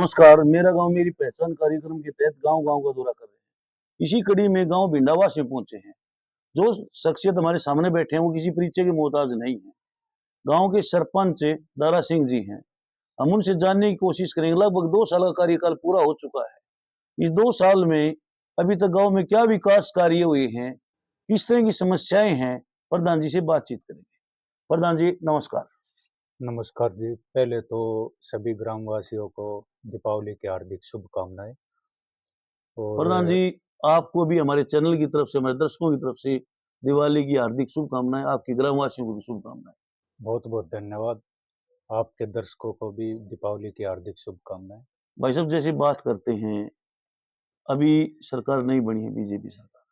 नमस्कार, मेरा गांव मेरी पहचान कार्यक्रम के तहत गांव-गांव का दौरा कर रहे हैं। इसी कड़ी में गांव भिंडावास में पहुंचे हैं। जो शख्सियत हमारे सामने बैठे हैं वो किसी परिचय के मोहताज नहीं है। गांव के सरपंच दारा सिंह जी हैं। हम उनसे जानने की कोशिश करेंगे। लगभग 2 साल का कार्यकाल पूरा हो चुका है। इस 2 साल में अभी तक गांव में क्या विकास कार्य हुए हैं, किस तरह की समस्याएं हैं, प्रधान जी से बातचीत करेंगे। प्रधान जी नमस्कार। नमस्कार जी। पहले तो सभी ग्रामवासियों को दीपावली की हार्दिक शुभकामनाएँ। प्रधान जी, और आपको भी हमारे चैनल की तरफ से, हमारे दर्शकों की तरफ से दिवाली की हार्दिक शुभकामनाएँ, आपके ग्रामवासियों को भी शुभकामनाएँ। बहुत-बहुत धन्यवाद। आपके दर्शकों को भी दीपावली की हार्दिक शुभकामनाएँ। भाई साहब जैसे बात करते हैं, अभी सरकार नहीं बनी है बीजेपी सरकार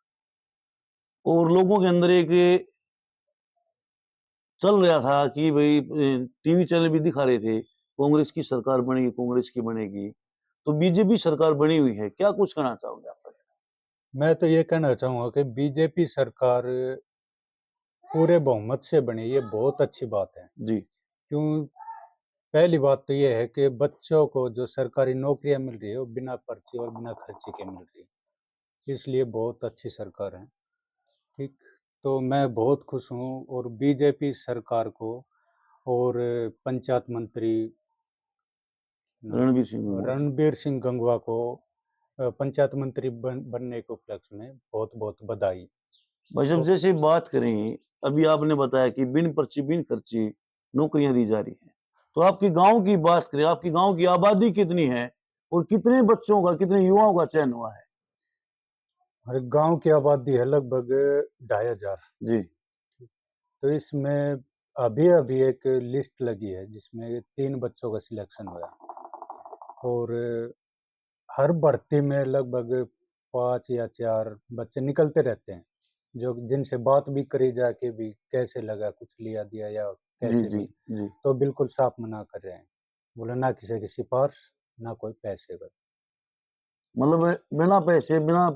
और लोगों के अंदर एक चल रहा था कि भई टीवी चैनल भी दिखा रहे थे, कांग्रेस की सरकार बनेगी, कांग्रेस की बनेगी। तो बीजेपी सरकार बनी हुई है, क्या कुछ कहना चाहोगे आप पर? मैं तो ये कहना चाहूँगा कि बीजेपी सरकार पूरे बहुमत से बनी, ये बहुत अच्छी बात है। जी, क्यों? पहली बात तो ये है कि बच्चों को जो सरकारी नौकरियाँ मिल रही है, वो बिना पर्ची और बिना खर्चे के मिल रही है। इसलिए बहुत अच्छी सरकार है। ठीक, तो मैं बहुत खुश हूँ और बीजेपी सरकार को और पंचायत मंत्री रणवीर सिंह गुर्जर जी। रणबीर सिंह गंगवा को पंचायत मंत्री बनने के उपलक्ष्य में बहुत-बहुत बधाई। भाई साहब तो जैसे बात करें, अभी आपने बताया कि बिन पर्ची, बिन खर्ची नौकरियाँ दी जा रही हैं। तो आपके गाँव की बात करें, आपके गाँव की आबादी कितनी है और कितने बच्चों का, कितने युवाओं का चयन हुआ है? हमारे गांव की आबादी है लगभग 2500। जी, तो इसमें अभी-अभी एक लिस्ट लगी है जिसमें 3 बच्चों का सिलेक्शन हुआ है। और हर भर्ती में लगभग 5 या 4 बच्चे निकलते रहते हैं, जो जिनसे बात भी करी जाके भी कैसे लगा, कुछ लिया दिया या जी, कैसे जी, भी, जी। तो बिल्कुल साफ मना कर रहे हैं। बोला ना किसी की सिफ़ारिश, ना कोई पैसे का। मतलब बिना पैसे, बिना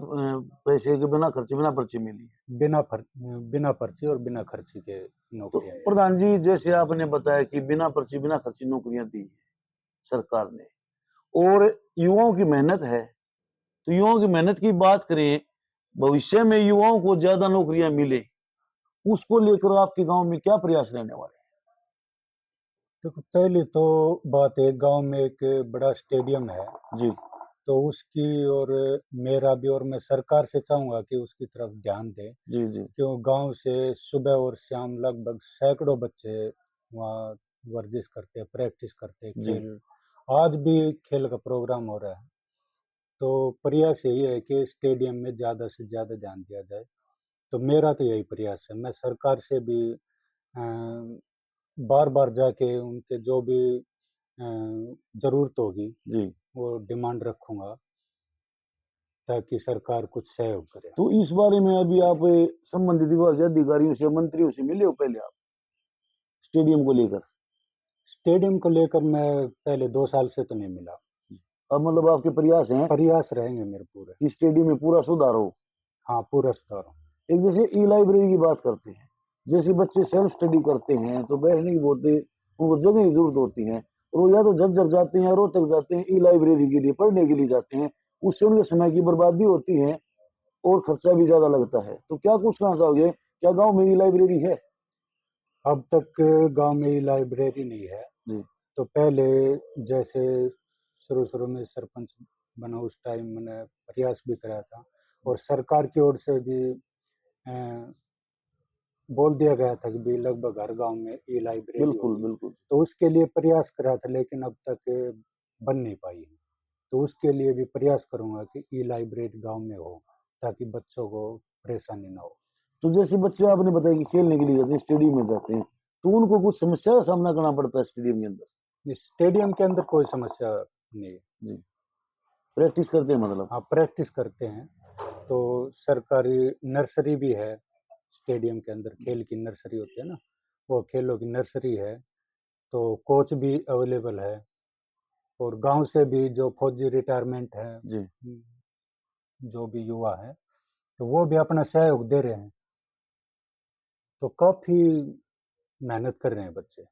पैसे के, बिना खर्चे, बिना पर्ची मिली है। बिना पर्ची और बिना खर्ची के तो नौकरियाँ हैं। प्रधान जी जैसे आपने बताया कि बिना पर्ची, बिना खर्ची नौकरियाँ दी है सरकार ने और युवाओं की मेहनत है। तो युवाओं की मेहनत की बात करें, भविष्य में युवाओं को ज़्यादा नौकरियाँ मिले, उसको लेकर आपके गाँव में क्या प्रयास रहने वाले देखो, पहली तो बात है, गाँव में एक बड़ा स्टेडियम है, हैं? जी, तो उसकी और मेरा भी, और मैं सरकार से चाहूँगा कि उसकी तरफ ध्यान दें। जी, जी, क्यों? गाँव से सुबह और शाम लगभग सैकड़ों बच्चे वहाँ वर्जिश करते हैं, प्रैक्टिस करते हैं, जी। खेल। आज भी खेल का प्रोग्राम हो रहा है। तो प्रयास यही है कि स्टेडियम में ज़्यादा से ज़्यादा ध्यान दिया जाए। तो मेरा तो यही प्रयास है। मैं सरकार से भी बार-बार जाके उनके जो भी ज़रूरत होगी, जी। वो डिमांड रखूँगा, ताकि सरकार कुछ सहयोग करे। तो इस बारे में अभी आप संबंधित विभाग के अधिकारियों से, मंत्रियों से मिले हो पहले आप, स्टेडियम को लेकर? स्टेडियम को लेकर मैं पहले 2 साल से तो नहीं मिला। अब मतलब आपके प्रयास हैं प्रयास रहेंगे मेरे पूरे। कि स्टेडियम में पूरा सुधार हो। हाँ, पूरा सुधार हो। एक जैसे ई-लाइब्रेरी की बात करते हैं, जैसे बच्चे सेल्फ स्टडी करते हैं, तो बैठने की बहुत उनको जगह की ज़रूरत होती है और वो या तो झज्जर जाते हैं, रोहतक जाते हैं ई-लाइब्रेरी के लिए, पढ़ने के लिए जाते हैं। उससे उनके समय की बर्बादी होती है और खर्चा भी ज़्यादा लगता है। तो क्या कुछ कहना चाहोगे? क्या गाँव में ई-लाइब्रेरी है? अब तक गाँव में ये लाइब्रेरी नहीं है। जी, तो पहले जैसे शुरू-शुरू में सरपंच बना, उस टाइम मैंने प्रयास भी करा था, और सरकार की ओर से भी अ, बोल दिया गया था कि भी लगभग हर गाँव में ये लाइब्रेरी बिल्कुल, होगी। बिल्कुल। तो उसके लिए प्रयास करा था, लेकिन अब तक बन नहीं पाई है। तो उसके लिए भी प्रयास करूँगा कि ई लाइब्रेरी गाँव में हो, ताकि बच्चों को परेशानी ना हो। तो जैसे बच्चे आपने बताया कि खेलने के लिए जाते हैं, स्टेडियम में जाते हैं, तो उनको कुछ समस्या का सामना करना पड़ता है स्टेडियम के अंदर? इस स्टेडियम के अंदर कोई समस्या नहीं है। जी, प्रैक्टिस करते हैं मतलब? हाँ, प्रैक्टिस करते हैं। तो सरकारी नर्सरी भी है स्टेडियम के अंदर, खेल की नर्सरी होती है ना, वो खेलों की नर्सरी है। तो कोच भी अवेलेबल है, और गाँव से भी जो फौजी रिटायरमेंट है, जी। जो भी युवा है, तो वो भी अपना सहयोग दे रहे हैं। तो काफ़ी मेहनत कर रहे हैं बच्चे।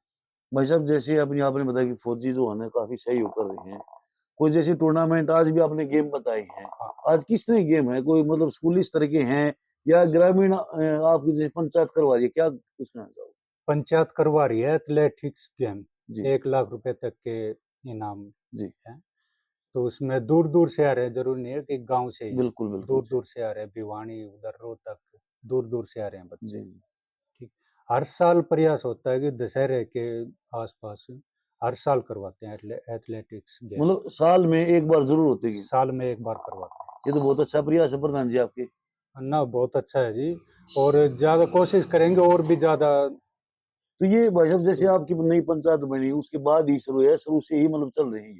भाई साहब जैसे अभी आपने बताया कि फौजी जो है ना काफ़ी सहयोग कर रहे हैं। कोई जैसे टूर्नामेंट आज भी आपने गेम बताए हैं, हाँ। आज किस तरह के गेम है, कोई मतलब स्कूल इस तरह के हैं या ग्रामीण आपकी जैसे पंचायत करवा रही है, क्या कुछ कहना चाहोगे? पंचायत करवा रही है एथलेटिक्स गेम, जी 1 लाख रुपए तक के इनाम जी है। तो उसमें दूर दूर से आ रहे हैं, जरूरी नहीं है कि गांव से ही, बिल्कुल बिल्कुल दूर दूर से आ रहे हैं, भिवानी उधर रोहतक, दूर दूर से आ रहे हैं बच्चे। जी ठीक, हर साल प्रयास होता है कि दशहरे के आसपास हर साल करवाते हैं एथलेटिक्स गेम, मतलब साल में एक बार जरूर होती है। साल में 1 बार करवाते ये तो बहुत अच्छा प्रयास है प्रधान जी आपके। हैं ना। बहुत अच्छा है जी, और ज़्यादा कोशिश करेंगे और भी ज़्यादा। तो ये भाई साहब जैसे आपकी नई पंचायत बनी उसके बाद ही शुरू है, शुरू से ही मतलब चल रही है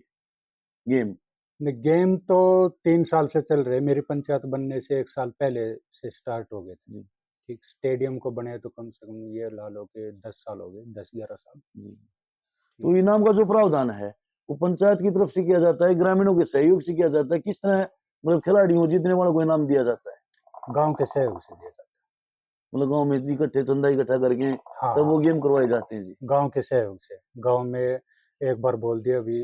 गेम? गेम तो 3 साल से चल रहे, मेरी पंचायत बनने से 1 साल पहले से स्टार्ट हो गए थे। जी ठीक, स्टेडियम को बने तो कम से कम ये ला लो कि 10 साल हो गए, 10-11 साल। जी। ठीक। तो इनाम का जो प्रावधान है वो पंचायत की तरफ से किया जाता है, ग्रामीणों के सहयोग से किया जाता है, किस तरह मतलब खिलाड़ियों जीतने वालों को इनाम दिया जाता है? गांव के सहयोग से दिया जाता मतलब गांव में इकट्ठे चंदा इकट्ठा करके है। हाँ तब वो हाँ, गेम करवाए जाते हैं जी। गांव के सहयोग से। गांव में एक बार बोल दिया भी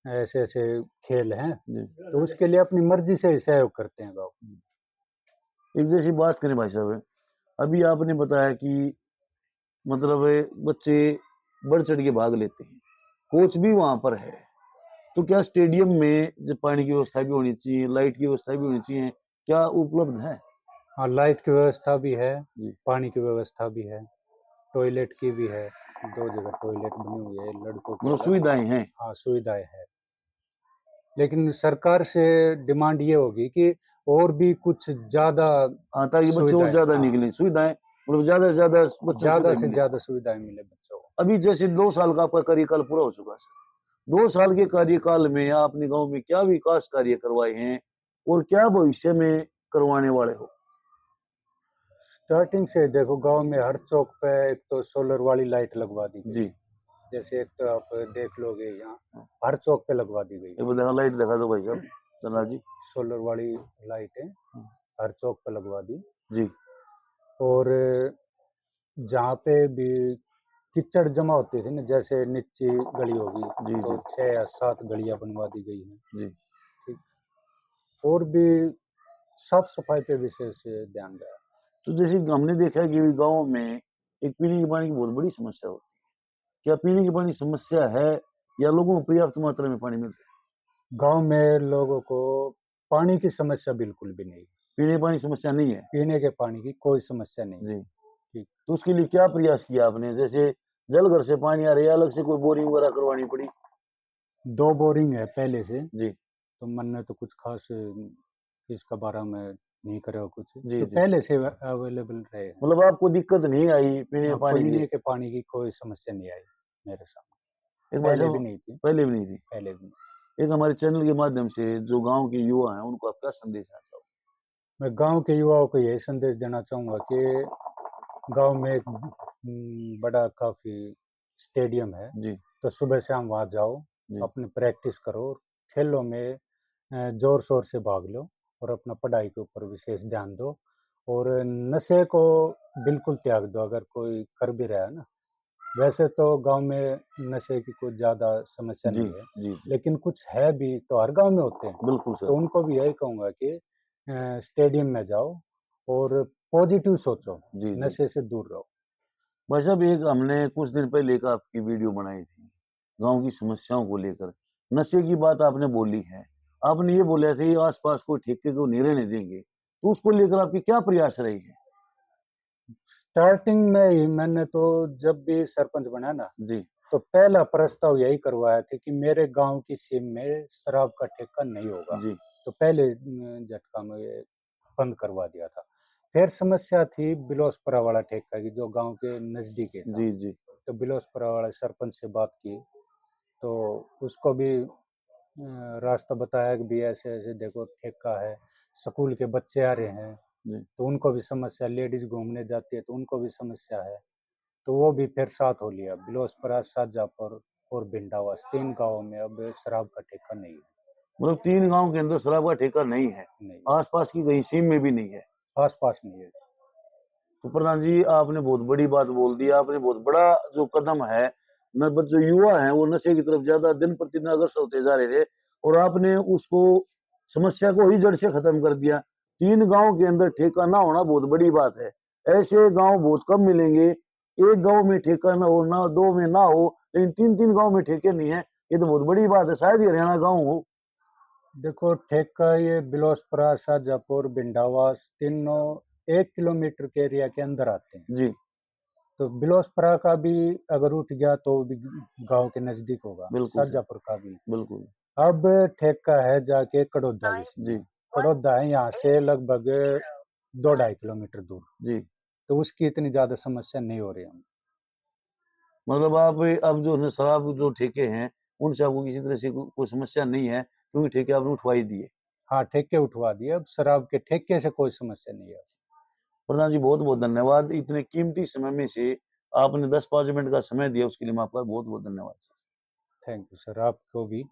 ऐसे ऐसे खेल हैं, जी तो उसके लिए अपनी मर्जी से ही सहयोग करते हैं गांव। एक जैसी बात करें भाई साहब, अभी आपने बताया कि मतलब बच्चे बढ़ चढ़ के भाग लेते हैं, कोच भी वहां पर है, तो क्या स्टेडियम में जब पानी की व्यवस्था भी होनी चाहिए, लाइट की व्यवस्था भी होनी चाहिए, क्या उपलब्ध है? हाँ, लाइट की व्यवस्था भी है, जी पानी की व्यवस्था भी है, टॉयलेट की भी है, 2 जगह टॉयलेट बनी हुई है लड़कों के मतलब अलग। सुविधाएं हैं। हाँ, सुविधाएं है, लेकिन सरकार से डिमांड ये होगी कि और भी कुछ ज़्यादा हाँ, ताकि बच्चे और सुविधाएं, ज्यादा हाँ, निकलें, सुविधाएं मतलब ज्यादा से ज्यादा बच्चों को ज़्यादा सुविधाएं से मिले। ज़्यादा सुविधाएं मिले बच्चों को। अभी जैसे 2 साल का आपका कार्यकाल पूरा हो चुका है, 2 साल के कार्यकाल में आपने गांव में क्या विकास कार्य करवाए हैं और क्या भविष्य में करवाने वाले हो? स्टार्टिंग से देखो, गांव में हर चौक पे एक तो सोलर वाली लाइट लगवा दी गई जी है। जैसे एक तो आप देख लोगे यहाँ, हर चौक पे लगवा दी गई एक है बार देखा, लाइट दिखा दो भाई साहब धनराज जी। सोलर वाली लाइटें, हर चौक पे लगवा दी। जी और जहाँ पे भी कीचड़ जमा होती थी ना, जैसे नीचे गली होगी, जी तो जी 6 या 7 गलियां बनवा दी गई हैं। जी। ठीक, और भी साफ सफाई पे विशेष ध्यान रहा। तो जैसे हमने देखा है कि गांव में एक पीने के पानी की बहुत बड़ी समस्या होती है, क्या पीने के पानी की समस्या है या लोगों को पर्याप्त मात्रा में पानी मिलता है? गांव में लोगों को पानी की समस्या बिल्कुल भी नहीं, पीने के पानी की समस्या नहीं है। पीने के पानी की कोई समस्या नहीं जी। है। ठीक, तो उसके लिए क्या प्रयास किया आपने, जैसे जल घर से पानी आ रहा है या अलग से कोई बोरिंग वगैरह करवानी पड़ी? 2 बोरिंग है पहले से, जी तो मन ने तो कुछ खास इसका बारे में नहीं करे कुछ, जी तो जी। पहले से अवेलेबल रहे हैं। मतलब आपको दिक्कत नहीं आई पीने के हाँ, पानी की? पीने के पानी की कोई समस्या नहीं आई मेरे सामने, एक भाई पहले भी साहब नहीं थी, पहले भी नहीं थी। पहले भी नहीं। एक हमारे चैनल के माध्यम से जो गांव के युवा हैं उनको आप क्या संदेश देना चाहोगे? मैं गांव के युवाओं को यही संदेश देना चाहूँगा कि गांव में एक बड़ा काफ़ी स्टेडियम है, जी तो सुबह शाम वहाँ जाओ, जी अपनी प्रैक्टिस करो, खेलों में ज़ोर शोर से भाग लो, और अपना पढ़ाई के ऊपर विशेष ध्यान दो, और नशे को बिल्कुल त्याग दो अगर कोई कर भी रहा है ना। वैसे तो गांव में नशे की कोई ज़्यादा समस्या जी नहीं है, जी जी। लेकिन कुछ है भी तो हर गांव में होते हैं। बिल्कुल सर। तो उनको भी यही कहूँगा कि स्टेडियम में जाओ और पॉजिटिव सोचो, जी जी। नशे से दूर रहो। भाई साहब एक हमने कुछ दिन पहले एक आपकी वीडियो बनाई थी गांव की समस्याओं को लेकर, नशे की बात आपने बोली है, आपने ये बोला था कि आसपास कोई ठेके को नहीं रहने देंगे, तो उसको लेकर आपके क्या प्रयास रहे हैं? स्टार्टिंग में ही मैंने तो जब भी सरपंच बना ना, जी तो पहला प्रस्ताव यही करवाया था कि मेरे गांव की सीम में शराब का ठेका नहीं होगा। जी तो पहले झटका में ये बंद करवा दिया था। फिर समस्या थी बिलोसपुरा वाला ठेका की, जो गांव के नजदीक ही था। जी जी तो बिलोसपुरा वाले सरपंच से बात की, तो उसको भी रास्ता बताया कि भी ऐसे ऐसे देखो ठेका है, स्कूल के बच्चे आ रहे हैं, जी। तो उनको भी समस्या, लेडीज घूमने जाती है तो उनको भी समस्या है। तो वो भी फिर साथ हो लिया, बिलोसपुरा, शाहजहाँपुर और भिंडावास, 3 गांवों में अब शराब का ठेका नहीं है। मतलब 3 गांव के अंदर शराब का ठेका नहीं है, नहीं, आसपास की कहीं सीम में भी नहीं है। आस पास नहीं है। तो प्रधान जी आपने बहुत बड़ी बात बोल दी, आपने बहुत बड़ा जो कदम है, न जो युवा है वो नशे की तरफ ज्यादा दिन प्रतिदिन अग्रसर होते जा रहे थे, और आपने उसको समस्या को ही जड़ से खत्म कर दिया। 3 गाँव के अंदर ठेका ना होना बहुत बड़ी बात है। ऐसे गाँव बहुत कम मिलेंगे। 1 गाँव में ठेका ना हो, ना 2 में ना हो, लेकिन 3-3 गाँव में ठेके नहीं है। ये तो बहुत बड़ी बात है। शायद ही हरियाणा गाँव हो। देखो ठेका ये बिलोसपुरा, शाहजहाँपुर, भिंडावास तीनों 1 किलोमीटर के एरिया के अंदर आते हैं। जी, तो बिलोसपुरा का भी अगर उठ गया तो भी गाँव के नज़दीक होगा, बिल्कुल सर, शाहजहाँपुर का भी। बिल्कुल। अब ठेका है जाके कड़ौदा जिसमें, जी, कड़ौदा है यहाँ से लगभग 2 ढाई किलोमीटर दूर, जी। तो उसकी इतनी ज़्यादा समस्या नहीं हो रही हमें। मतलब आप अब जो है शराब जो ठेके हैं, उनसे आपको किसी तरह से कोई समस्या नहीं है, क्योंकि ठेके आपने उठवा ही दिए। हाँ, ठेके उठवा दिए, अब शराब के ठेके से कोई समस्या नहीं है। प्रधान जी बहुत-बहुत धन्यवाद। इतने कीमती समय में से आपने 10-5 मिनट का समय दिया, उसके लिए मैं आपका बहुत-बहुत धन्यवाद सर। थैंक यू सर, आपको भी।